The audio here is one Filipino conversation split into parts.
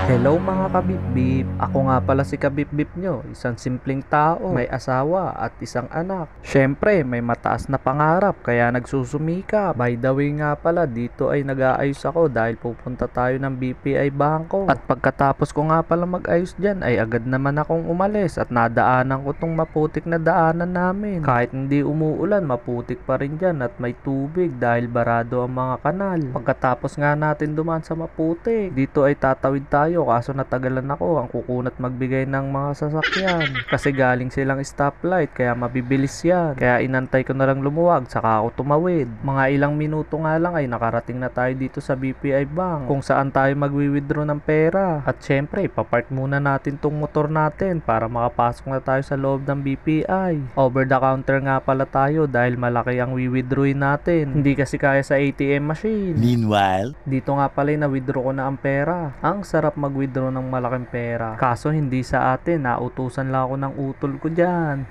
Hello mga kabibib, ako nga pala si kabibib nyo, isang simpleng tao, may asawa at isang anak. Syempre may mataas na pangarap kaya nagsusumika. By the way nga pala, dito ay nag-aayos ako dahil pupunta tayo ng BPI Bangko. At pagkatapos ko nga pala mag-ayos dyan ay agad naman akong umalis at nadaanan ko tong maputik na daanan namin. Kahit hindi umuulan, maputik pa rin dyan at may tubig dahil barado ang mga kanal. Pagkatapos nga natin dumaan sa maputik, dito ay tatawid tayo kaso natagalan ako ang kukunat magbigay ng mga sasakyan kasi galing silang stoplight kaya mabibilis yan, kaya inantay ko na lang lumuwag saka ako tumawid. Mga ilang minuto nga lang ay nakarating na tayo dito sa BPI Bank kung saan tayo magwi-withdraw ng pera. At syempre ipapark muna natin tong motor natin para makapasok na tayo sa loob ng BPI. Over the counter nga pala tayo dahil malaki ang wi-withdrawin natin, hindi kasi kaya sa ATM machine. Meanwhile, Dito nga pala na-withdraw ko na ang pera. Ang sarap mag-withdraw ng malaking pera. Kaso hindi sa atin, nautusan lang ako ng utol ko dyan.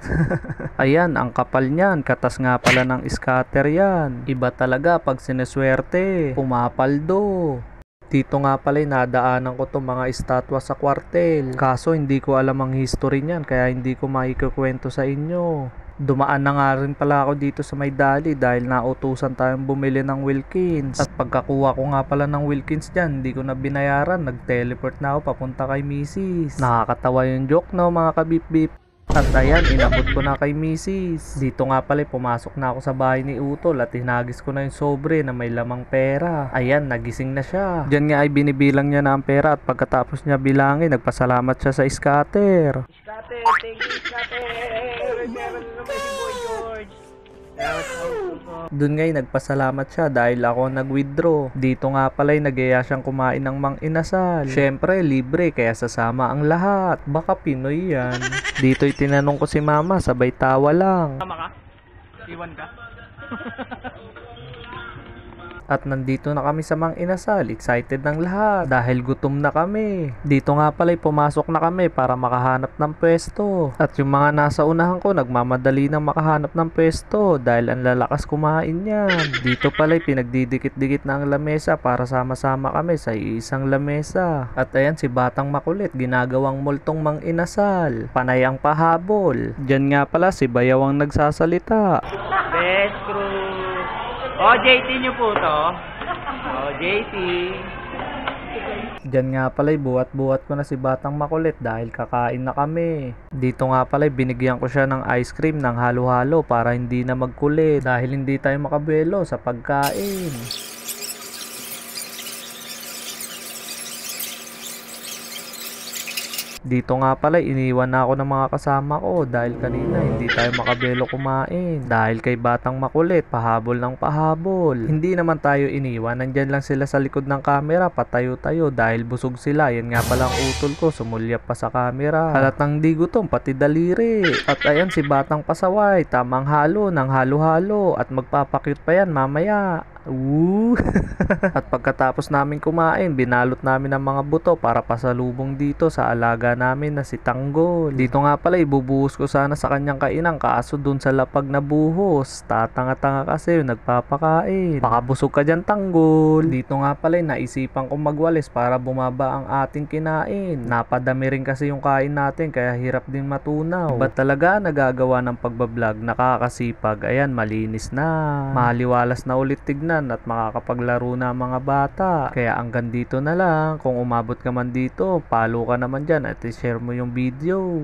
Ayan, ang kapal niyan. Katas nga pala ng scatter yan. Iba talaga pag sineswerte. Pumapaldo. Dito nga pala nadaanan ko tong mga estatwa sa kwartel. Kaso hindi ko alam ang history niyan kaya hindi ko maikukwento sa inyo. Dumaan na nga rin pala ako dito sa may dali dahil nautusan tayong bumili ng Wilkins. At pagkakuha ko nga pala ng Wilkins dyan, hindi ko na binayaran. Nag-teleport na ako papunta kay Mrs. Nakakatawa yung joke no mga kabip-bip. At ayan, inabot ko na kay Mrs. Dito nga pala pumasok na ako sa bahay ni Utol at hinagis ko na yung sobre na may lamang pera. Ayan, nagising na siya. Diyan nga ay binibilang niya na ang pera at pagkatapos niya bilangin, nagpasalamat siya sa scatter. Scatter, thank you, Scatter! Meron naman si Boy George. Doon nga'y nagpasalamat siya dahil ako nag-withdraw. Dito nga pala'y nag-iya siyang kumain ng mang inasal. Syempre, libre kaya sasama ang lahat. Baka Pinoy yan. Dito'y tinanong ko si mama, sabay tawa lang. Tama ka? Iwan ka? At nandito na kami sa mang inasal, excited ng lahat dahil gutom na kami. Dito nga pala'y pumasok na kami para makahanap ng pwesto. At yung mga nasa unahan ko nagmamadali ng makahanap ng pwesto dahil ang lalakas kumain yan. Dito pala'y pinagdidikit-dikit na ang lamesa para sama-sama kami sa isang lamesa. At ayan si Batang Makulit, ginagawang multong mang inasal. Panay ang pahabol. Diyan nga pala si Bayawang nagsasalita. Best crew. Oh, JT nyo po to. Oh, JT. Diyan nga pala'y buhat-buhat ko na si Batang Makulit dahil kakain na kami. Dito nga pala'y binigyan ko siya ng ice cream ng halo-halo para hindi na magkulit dahil hindi tayo makabuelo sa pagkain. Dito nga pala iniwan na ako ng mga kasama ko dahil kanina hindi tayo makabelo kumain dahil kay Batang Makulit pahabol ng pahabol. Hindi naman tayo iniwan, nandyan lang sila sa likod ng camera patayo-tayo dahil busog sila. Yan nga pala ang utol ko, sumulyap pa sa camera. Halatang di gutom pati daliri. At ayan si Batang Pasaway, tamang halo ng halo-halo at magpapakyut pa yan mamaya. At pagkatapos namin kumain, binalot namin ang mga buto para pasalubong dito sa alaga namin na si Tanggol. Dito nga pala ibubuhos ko sana sa kanyang kainan kaso dun sa lapag na buhos. Tatanga-tanga kasi yung nagpapakain. Baka busog ka dyan Tanggol. Dito nga pala naisipan kong magwalis para bumaba ang ating kinain. Napadami rin kasi yung kain natin kaya hirap din matunaw. Ba't talaga nagagawa ng pagbablog? Nakakasipag. Ayan, malinis na. Maliwalas na ulit tignan at makakapaglaro na mga bata. Kaya hanggang dito na lang. Kung umabot ka man dito, follow ka naman dyan at i-share mo yung video.